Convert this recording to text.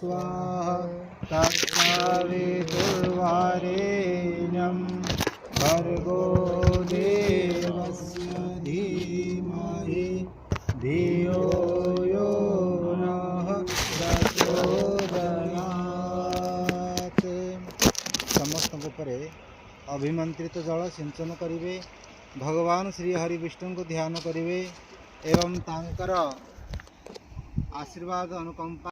स्वाहा तत्सवितुर्वरेण्यं भर्गो देवस्य धीमहि धियो यो नः प्रचोदयात्। समस्त उपरे अभिमंत्रित जल सिंचन करिवे, भगवान श्री हरि विष्णु को ध्यान करिवे एवं तांकर आशीर्वाद अनुकंपा